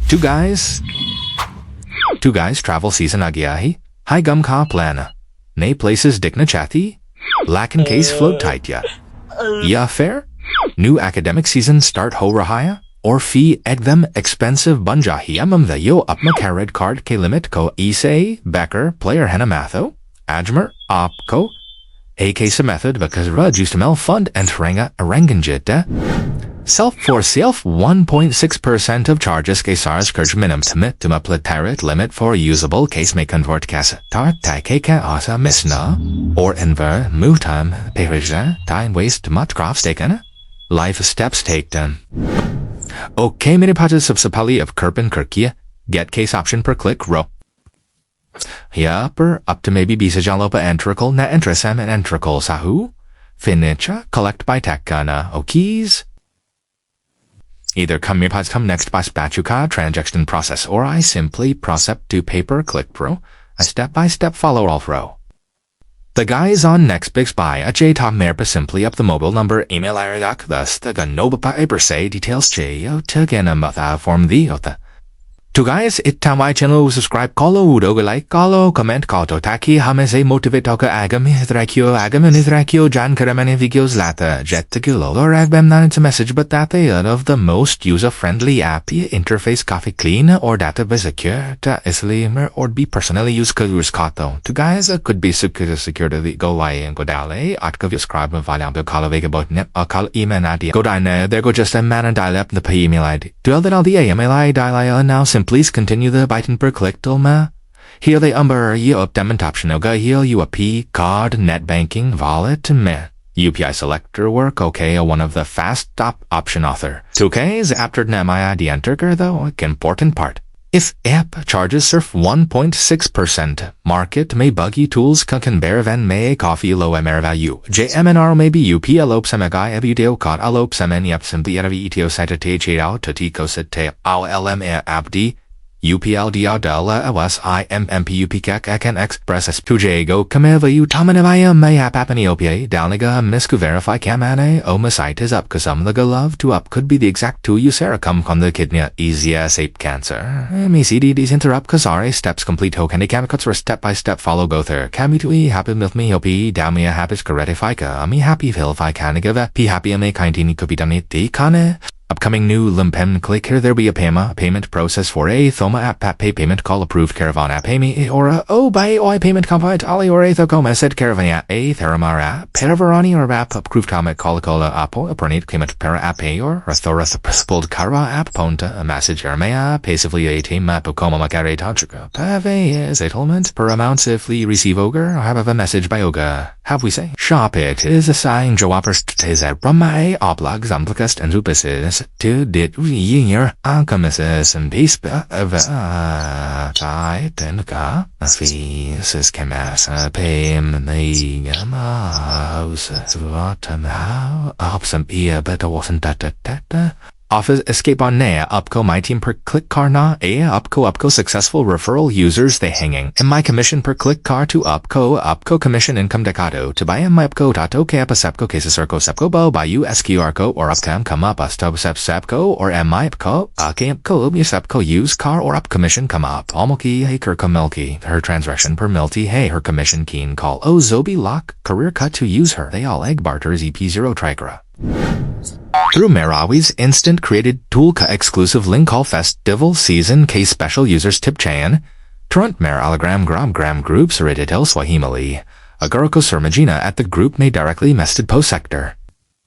Two guys travel season agiahi. Hi gum ka plana. Nay places dikna chati. Lack in case float tight ya. Ya fair? New academic season start ho rahaya? Or fee egg them expensive bunjahiamam the yo upma cred card k limit ko Ise, Becker, player henamatho, Ajmer, opko, a case method because justamel fund entrenga aranganjita. Self for self 1.6% of charges kesars kurj minimum commit to platarit limit for usable case may convert kasa tar taikeka asa misna or enver move time perija time waste much graph taken life steps taken. Okay, many pages of sapali of Kirpin Kirkia get case option per click row. Upper up to maybe bisajalopa entrical na entrisam and entrical sahu finicha collect by takana okis. Either come next by spatuka transaction process or I simply process to paper click pro a step-by-step follow all row. The guys on next big spy a j-top merpa simply up the mobile number email iradak thus the ganoba pa say details j-o tagena matha form the ota. To guys it tamai channel subscribe kolo udoga like kolo comment koto taki hamese motivate toka agam hithrakio jan karamani videos lata jet tegulo or agbem not into message but that they are of the most user-friendly app interface coffee clean or database secure to easily or be personally used kagurs kato. To guys could be secure to the go lie and go dale atkav subscribe valambo kala vega about net kal email id go dine there go just a man and dial up the pay email id. Duel that all the email id dial now please continue the button per click tilma. Here they you up them and option oga heal you a p card net banking wallet me. UPI selector work okay one of the fast stop option author. 2K is after my ID enter though important part. If app charges surf 1.6%, market may buggy tools can bear van may coffee low MR value. JMNR may be UP alop semagai video caught alop semen yep simply etio site te out to tico sit te LM abdi. UPLD Adela LS IMMPUP can express S2J go kameva you tamanavaya may apapaniopia dalniga misku verify kamane omicite is up cause the love to up could be the exact to usera come con the kidney easy as ape cancer. MECDDs interrupt cause RA steps complete ho candy cuts for step by step follow go there. Kami to e happy milk me hopi damia happy scaretifika me happy fill fi canigava p happy me kindini could be done it kane. Upcoming new Limpem click here there be a payment process for a Thoma app pay payment call approved caravan app pay me or a by oi payment compliant ali or a thocoma said caravan a theramara peravarani or app approved comment call apple a pernate payment para app pay or a thorath pulled kara app ponta a message ermea passively a team map of coma macare tajika pave is settlement per amount safely receive ogre have a message by oga have we say shop it is a sign joapers tes a brahma oblogs amplicast and zupisis to did year alchemists and peace of tight and ka fees is kemas pay me house what how up some ear but wasn't that Office escape on Nea Upco my team per click car na Upco successful referral users they hanging and my commission per click car to Upco commission income decado to buy my Upco tato kapasepco cases circo sepco bow by you SQRco or upcam come up stub sepco or my Upco Upco sepco use car or up commission come up almoki hey kirka milky her transaction per milty hey her commission keen call zobi lock career cut to use her they all egg barters EP0 trigra. Through Merawi's instant created Toolka exclusive link call festival season case special users tip chain, Trunt Mer Alagram gram groups Reddit El Swahimali, Agoroko Surmagina at the group may directly mested post sector.